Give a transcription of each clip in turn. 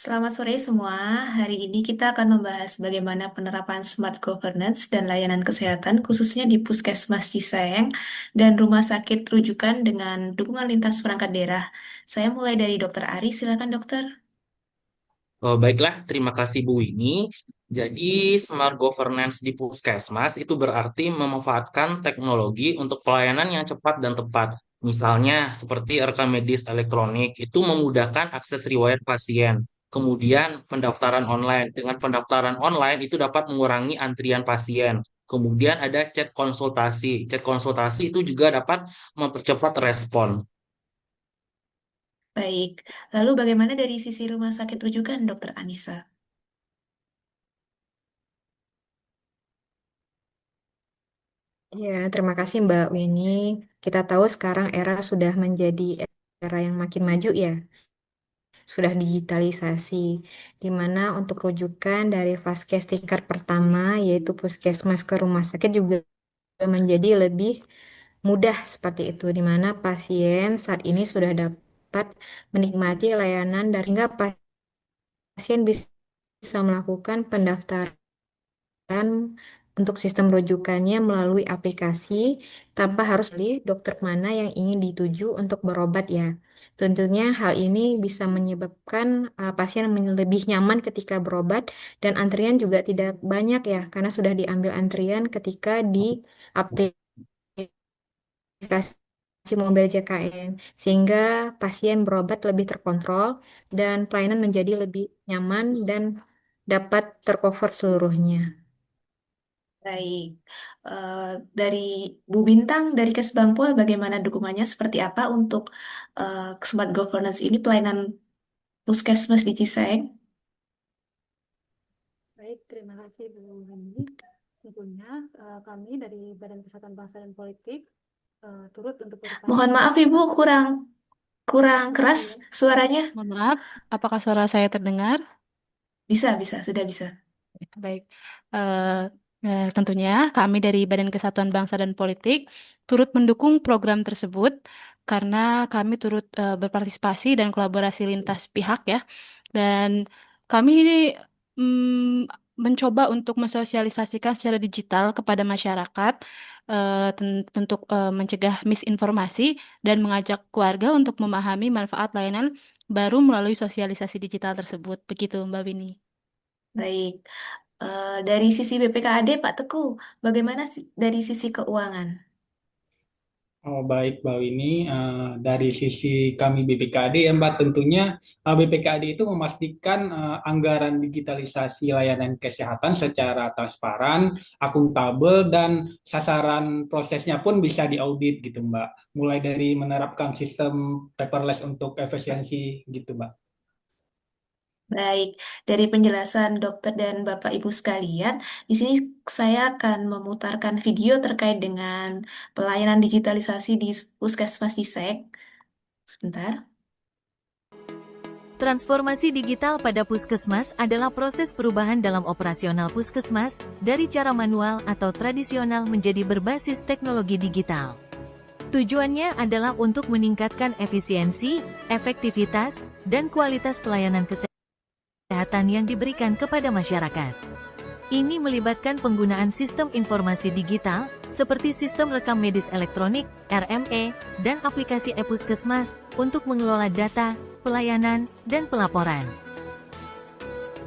Selamat sore semua. Hari ini kita akan membahas bagaimana penerapan smart governance dan layanan kesehatan khususnya di Puskesmas Cisaeng dan rumah sakit rujukan dengan dukungan lintas perangkat daerah. Saya mulai dari Dr. Ari, silakan dokter. Oh, baiklah, terima kasih Bu Winnie. Jadi, smart governance di Puskesmas itu berarti memanfaatkan teknologi untuk pelayanan yang cepat dan tepat. Misalnya, seperti rekam medis elektronik, itu memudahkan akses riwayat pasien. Kemudian, pendaftaran online. Dengan pendaftaran online, itu dapat mengurangi antrian pasien. Kemudian ada chat konsultasi. Chat konsultasi itu juga dapat mempercepat respon. Baik, lalu bagaimana dari sisi rumah sakit rujukan, Dokter Anissa? Ya, terima kasih Mbak Winnie. Kita tahu sekarang era sudah menjadi era yang makin maju ya, sudah digitalisasi, di mana untuk rujukan dari vaskes tingkat pertama, yaitu puskesmas ke rumah sakit juga menjadi lebih mudah seperti itu, di mana pasien saat ini sudah dapat menikmati layanan dari hingga pasien bisa melakukan pendaftaran untuk sistem rujukannya melalui aplikasi tanpa harus beli dokter mana yang ingin dituju untuk berobat ya. Tentunya hal ini bisa menyebabkan pasien lebih nyaman ketika berobat dan antrian juga tidak banyak ya karena sudah diambil antrian ketika di aplikasi mobil JKN sehingga pasien berobat lebih terkontrol dan pelayanan menjadi lebih nyaman dan dapat tercover seluruhnya. Baik, Eh, dari Bu Bintang, dari Kesbangpol, bagaimana dukungannya seperti apa untuk smart governance ini pelayanan Puskesmas di Cisaeng? Baik, terima kasih Bu Hani. Tentunya kami dari Badan Kesehatan Bangsa dan Politik turut untuk Mohon maaf berpartisipasi. Ibu, kurang kurang Oh keras iya, suaranya. mohon maaf. Apakah suara saya terdengar? Bisa, bisa, sudah bisa. Baik. Eh, Tentunya kami dari Badan Kesatuan Bangsa dan Politik turut mendukung program tersebut karena kami turut berpartisipasi dan kolaborasi lintas pihak ya. Dan kami ini mencoba untuk mensosialisasikan secara digital kepada masyarakat untuk mencegah misinformasi dan mengajak keluarga untuk memahami manfaat layanan baru melalui sosialisasi digital tersebut. Begitu, Mbak Winnie. Baik. Dari sisi BPKAD, Pak Teguh, bagaimana dari sisi keuangan? Oh, baik, Mbak Winnie. Dari sisi kami BPKD ya Mbak, tentunya BPKD itu memastikan anggaran digitalisasi layanan kesehatan secara transparan, akuntabel, dan sasaran prosesnya pun bisa diaudit gitu Mbak. Mulai dari menerapkan sistem paperless untuk efisiensi gitu Mbak. Baik, dari penjelasan dokter dan Bapak Ibu sekalian, di sini saya akan memutarkan video terkait dengan pelayanan digitalisasi di Puskesmas Cisek. Sebentar. Transformasi digital pada puskesmas adalah proses perubahan dalam operasional puskesmas dari cara manual atau tradisional menjadi berbasis teknologi digital. Tujuannya adalah untuk meningkatkan efisiensi, efektivitas, dan kualitas pelayanan kesehatan yang diberikan kepada masyarakat. Ini melibatkan penggunaan sistem informasi digital, seperti sistem rekam medis elektronik, RME, dan aplikasi e-Puskesmas, untuk mengelola data, pelayanan, dan pelaporan.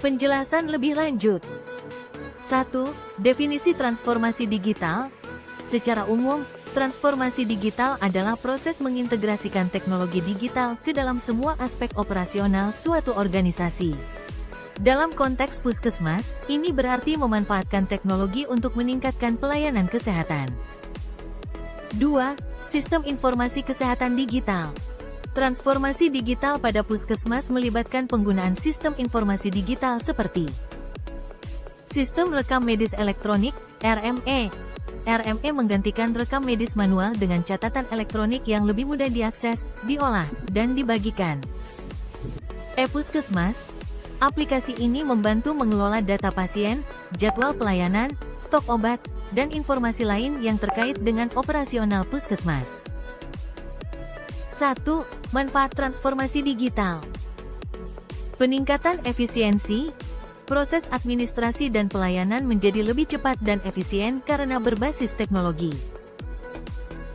Penjelasan lebih lanjut. 1. Definisi transformasi digital. Secara umum, transformasi digital adalah proses mengintegrasikan teknologi digital ke dalam semua aspek operasional suatu organisasi. Dalam konteks puskesmas, ini berarti memanfaatkan teknologi untuk meningkatkan pelayanan kesehatan. 2. Sistem informasi kesehatan digital. Transformasi digital pada puskesmas melibatkan penggunaan sistem informasi digital seperti sistem rekam medis elektronik, RME. RME menggantikan rekam medis manual dengan catatan elektronik yang lebih mudah diakses, diolah, dan dibagikan. E-Puskesmas. Aplikasi ini membantu mengelola data pasien, jadwal pelayanan, stok obat, dan informasi lain yang terkait dengan operasional puskesmas. 1. Manfaat transformasi digital. Peningkatan efisiensi, proses administrasi dan pelayanan menjadi lebih cepat dan efisien karena berbasis teknologi.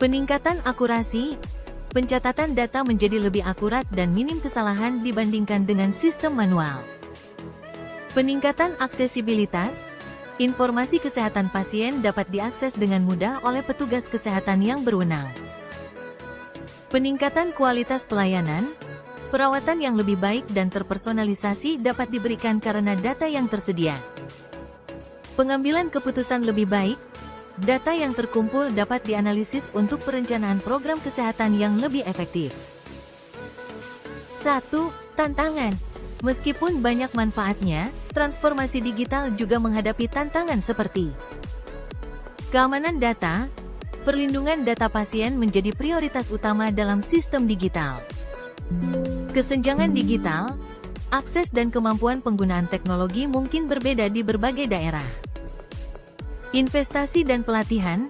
Peningkatan akurasi, pencatatan data menjadi lebih akurat dan minim kesalahan dibandingkan dengan sistem manual. Peningkatan aksesibilitas, informasi kesehatan pasien dapat diakses dengan mudah oleh petugas kesehatan yang berwenang. Peningkatan kualitas pelayanan, perawatan yang lebih baik dan terpersonalisasi dapat diberikan karena data yang tersedia. Pengambilan keputusan lebih baik, data yang terkumpul dapat dianalisis untuk perencanaan program kesehatan yang lebih efektif. 1. Tantangan. Meskipun banyak manfaatnya, transformasi digital juga menghadapi tantangan seperti keamanan data, perlindungan data pasien menjadi prioritas utama dalam sistem digital. Kesenjangan digital, akses dan kemampuan penggunaan teknologi mungkin berbeda di berbagai daerah. Investasi dan pelatihan,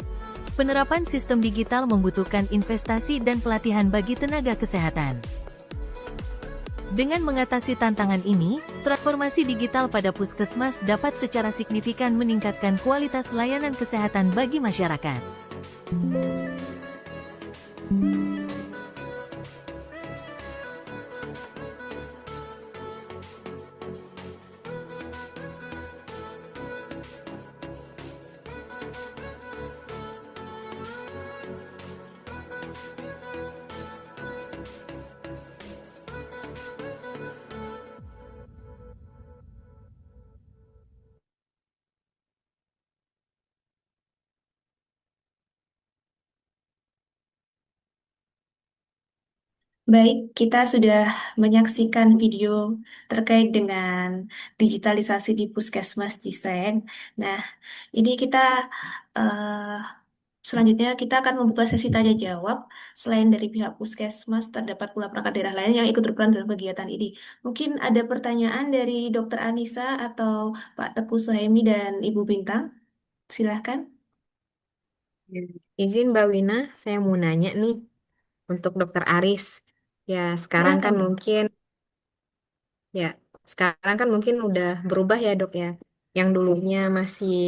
penerapan sistem digital membutuhkan investasi dan pelatihan bagi tenaga kesehatan. Dengan mengatasi tantangan ini, transformasi digital pada puskesmas dapat secara signifikan meningkatkan kualitas layanan kesehatan bagi masyarakat. Baik, kita sudah menyaksikan video terkait dengan digitalisasi di Puskesmas Ciseng. Nah, ini kita eh, selanjutnya kita akan membuka sesi tanya jawab. Selain dari pihak Puskesmas, terdapat pula perangkat daerah lain yang ikut berperan dalam kegiatan ini. Mungkin ada pertanyaan dari Dr. Anissa atau Pak Teguh Suhaimi dan Ibu Bintang. Silahkan. Izin Mbak Wina, saya mau nanya nih untuk Dokter Aris. Ya, sekarang kan Silakan, Dok. mungkin Ya, sekarang kan mungkin udah berubah ya dok ya. Yang dulunya masih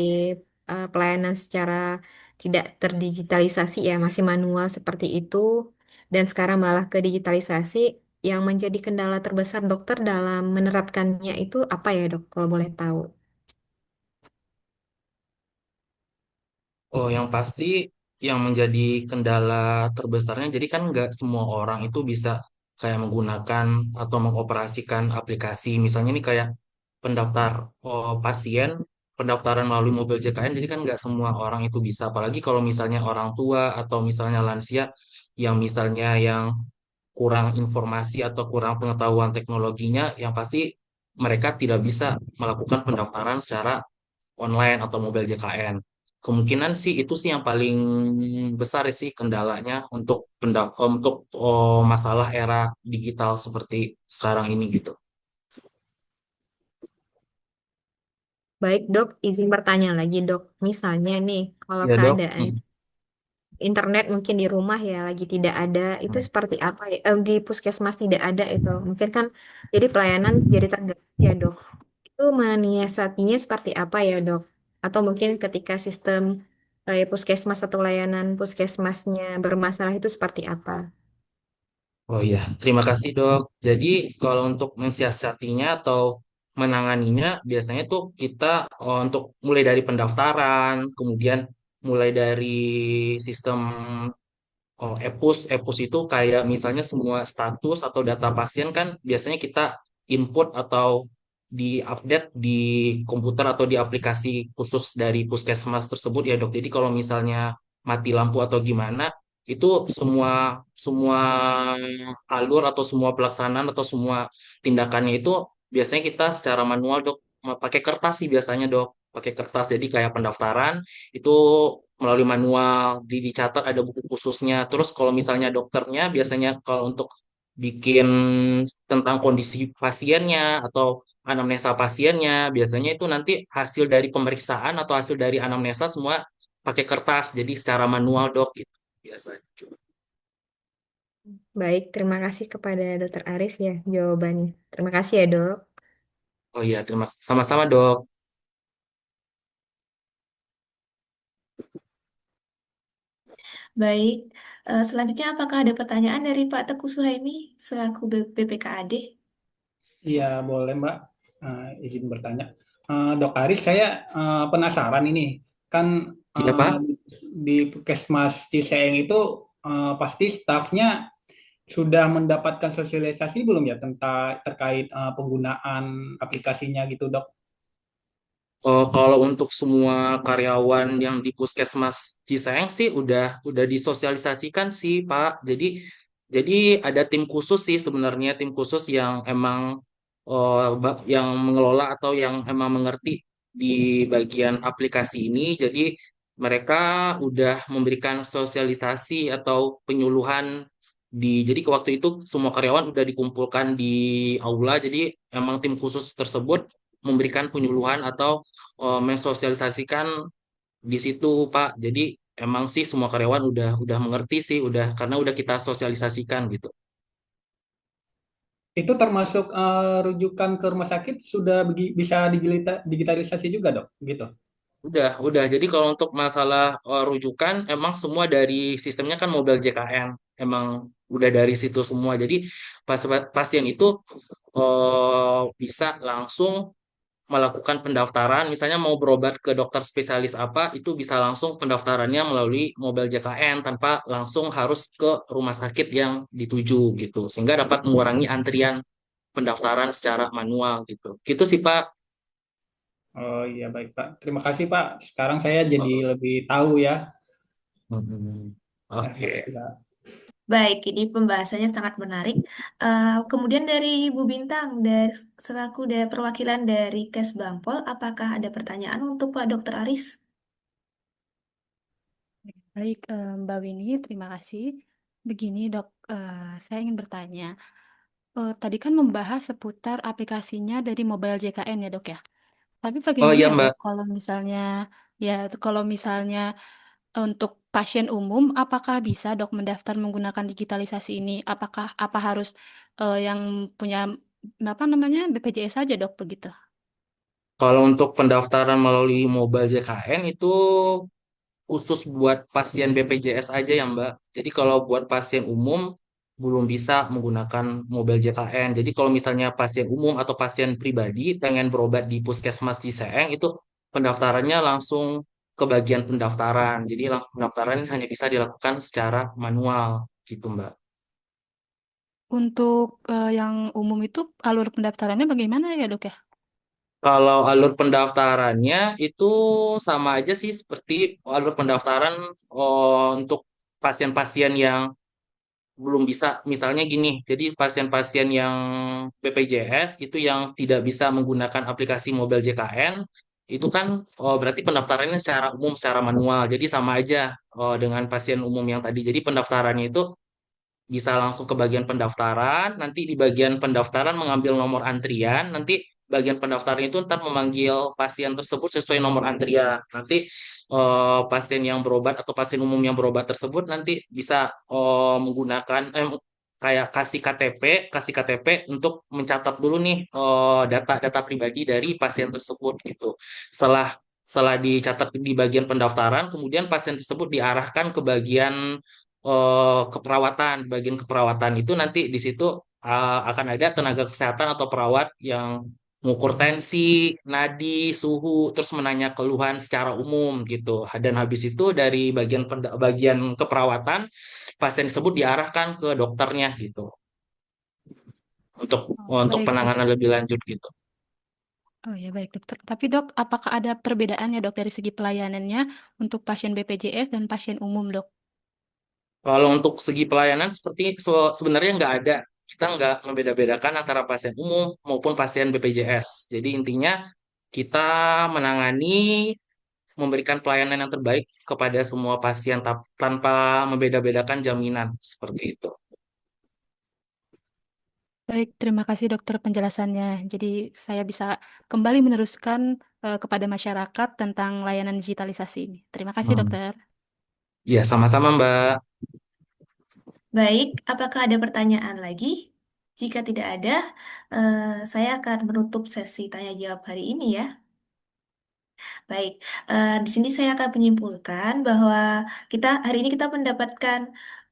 pelayanan secara tidak terdigitalisasi ya, masih manual seperti itu. Dan sekarang malah ke digitalisasi. Yang menjadi kendala terbesar dokter dalam menerapkannya itu apa ya dok, kalau boleh tahu? Oh, yang pasti yang menjadi kendala terbesarnya, jadi kan nggak semua orang itu bisa kayak menggunakan atau mengoperasikan aplikasi. Misalnya nih kayak pendaftar pasien, pendaftaran melalui mobil JKN, jadi kan nggak semua orang itu bisa. Apalagi kalau misalnya orang tua atau misalnya lansia yang misalnya yang kurang informasi atau kurang pengetahuan teknologinya, yang pasti mereka tidak bisa melakukan pendaftaran secara online atau mobil JKN. Kemungkinan sih itu sih yang paling besar sih kendalanya untuk masalah era digital seperti sekarang ini gitu. Baik dok, izin bertanya lagi dok. Misalnya nih, kalau Ya dok. keadaan internet mungkin di rumah ya lagi tidak ada, itu Hmm. seperti apa ya? Di puskesmas tidak ada itu. Mungkin kan jadi pelayanan jadi terganggu ya dok. Itu menyiasatinya seperti apa ya dok? Atau mungkin ketika sistem puskesmas atau layanan puskesmasnya bermasalah itu seperti apa? Oh iya, terima kasih dok. Jadi kalau untuk mensiasatinya atau menanganinya, biasanya tuh kita untuk mulai dari pendaftaran, kemudian mulai dari sistem Epus itu kayak misalnya semua status atau data pasien kan biasanya kita input atau diupdate di komputer atau di aplikasi khusus dari puskesmas tersebut ya dok. Jadi kalau misalnya mati lampu atau gimana, itu semua semua alur atau semua pelaksanaan atau semua tindakannya itu biasanya kita secara manual dok, pakai kertas sih biasanya dok, pakai kertas. Jadi kayak pendaftaran itu melalui manual, dicatat ada buku khususnya. Terus kalau misalnya dokternya biasanya kalau untuk bikin tentang kondisi pasiennya atau anamnesa pasiennya, biasanya itu nanti hasil dari pemeriksaan atau hasil dari anamnesa semua pakai kertas, jadi secara manual dok gitu biasanya. Baik, terima kasih kepada Dokter Aris ya jawabannya. Terima kasih ya, Dok. Oh iya, terima sama-sama dok. Baik, selanjutnya apakah ada pertanyaan dari Pak Teguh Suhaimi selaku BPKAD? Iya, boleh Mbak. Izin bertanya. Dok Aris, saya penasaran ini. Kan Iya Pak. di Puskesmas Ciseeng itu pasti stafnya sudah mendapatkan sosialisasi belum ya tentang terkait penggunaan aplikasinya gitu, Dok? Kalau untuk semua karyawan yang di Puskesmas Ciseeng sih udah disosialisasikan sih Pak. Jadi ada tim khusus sih sebenarnya tim khusus yang emang yang mengelola atau yang emang mengerti di bagian aplikasi ini. Jadi mereka udah memberikan sosialisasi atau penyuluhan jadi ke waktu itu semua karyawan udah dikumpulkan di aula. Jadi emang tim khusus tersebut memberikan penyuluhan atau mensosialisasikan di situ Pak. Jadi emang sih semua karyawan udah mengerti sih udah karena udah kita sosialisasikan gitu. Itu termasuk rujukan ke rumah sakit sudah bisa digitalisasi juga, Dok, gitu. Udah. Jadi kalau untuk masalah rujukan emang semua dari sistemnya kan Mobile JKN. Emang udah dari situ semua. Jadi pasien itu bisa langsung melakukan pendaftaran, misalnya mau berobat ke dokter spesialis apa, itu bisa langsung pendaftarannya melalui Mobile JKN tanpa langsung harus ke rumah sakit yang dituju gitu, sehingga dapat mengurangi antrian pendaftaran secara manual gitu. Gitu sih Pak. Oh iya, baik Pak. Terima kasih Pak. Sekarang saya jadi lebih tahu ya. Hmm. Oke. Ya. Baik, ini pembahasannya sangat menarik. Kemudian dari Bu Bintang, selaku perwakilan dari Kes Bangpol, apakah ada pertanyaan untuk Pak Dokter Aris? Baik, Mbak Winnie, terima kasih. Begini, Dok, saya ingin bertanya. Tadi kan membahas seputar aplikasinya dari mobile JKN ya, Dok ya. Tapi Oh bagaimana iya ya, Dok, Mbak. kalau misalnya untuk pasien umum, apakah bisa, Dok, mendaftar menggunakan digitalisasi ini? Apa harus yang punya apa namanya BPJS saja, Dok, begitu? Kalau untuk pendaftaran melalui Mobile JKN itu khusus buat pasien BPJS aja ya Mbak. Jadi kalau buat pasien umum belum bisa menggunakan mobil JKN. Jadi kalau misalnya pasien umum atau pasien pribadi pengen berobat di Puskesmas Ciseeng itu pendaftarannya langsung ke bagian pendaftaran. Jadi pendaftaran hanya bisa dilakukan secara manual gitu Mbak. Untuk yang umum itu alur pendaftarannya bagaimana ya, Dok ya? Kalau alur pendaftarannya itu sama aja sih seperti alur pendaftaran untuk pasien-pasien yang belum bisa misalnya gini jadi pasien-pasien yang BPJS itu yang tidak bisa menggunakan aplikasi Mobile JKN itu kan berarti pendaftarannya secara umum secara manual jadi sama aja dengan pasien umum yang tadi jadi pendaftarannya itu bisa langsung ke bagian pendaftaran, nanti di bagian pendaftaran mengambil nomor antrian, nanti bagian pendaftaran itu ntar memanggil pasien tersebut sesuai nomor antrian. Nanti pasien yang berobat atau pasien umum yang berobat tersebut nanti bisa menggunakan kayak kasih KTP untuk mencatat dulu nih data-data pribadi dari pasien tersebut gitu. Setelah setelah dicatat di bagian pendaftaran, kemudian pasien tersebut diarahkan ke bagian keperawatan. Bagian keperawatan itu nanti di situ akan ada tenaga kesehatan atau perawat yang mengukur tensi, nadi, suhu, terus menanya keluhan secara umum gitu. Dan habis itu dari bagian keperawatan, pasien tersebut diarahkan ke dokternya gitu untuk Oh, untuk baik, Dok. penanganan lebih lanjut gitu. Oh ya, baik, Dokter. Tapi, Dok, apakah ada perbedaannya, Dok, dari segi pelayanannya untuk pasien BPJS dan pasien umum, Dok? Kalau untuk segi pelayanan seperti sebenarnya nggak ada. Kita nggak membeda-bedakan antara pasien umum maupun pasien BPJS. Jadi intinya kita menangani, memberikan pelayanan yang terbaik kepada semua pasien tanpa membeda-bedakan jaminan seperti itu. Baik, terima kasih, Dokter, penjelasannya. Jadi, saya bisa kembali meneruskan kepada masyarakat tentang layanan digitalisasi ini. Terima kasih, Hmm. Dokter. Ya, sama-sama Mbak. Baik, apakah ada pertanyaan lagi? Jika tidak ada, saya akan menutup sesi tanya jawab hari ini ya. Baik, di sini saya akan menyimpulkan bahwa hari ini kita mendapatkan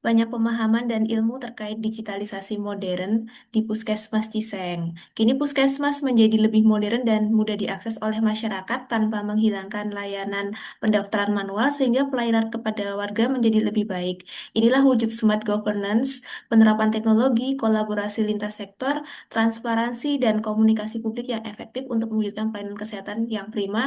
banyak pemahaman dan ilmu terkait digitalisasi modern di Puskesmas Ciseng. Kini Puskesmas menjadi lebih modern dan mudah diakses oleh masyarakat tanpa menghilangkan layanan pendaftaran manual sehingga pelayanan kepada warga menjadi lebih baik. Inilah wujud smart governance, penerapan teknologi, kolaborasi lintas sektor, transparansi, dan komunikasi publik yang efektif untuk mewujudkan pelayanan kesehatan yang prima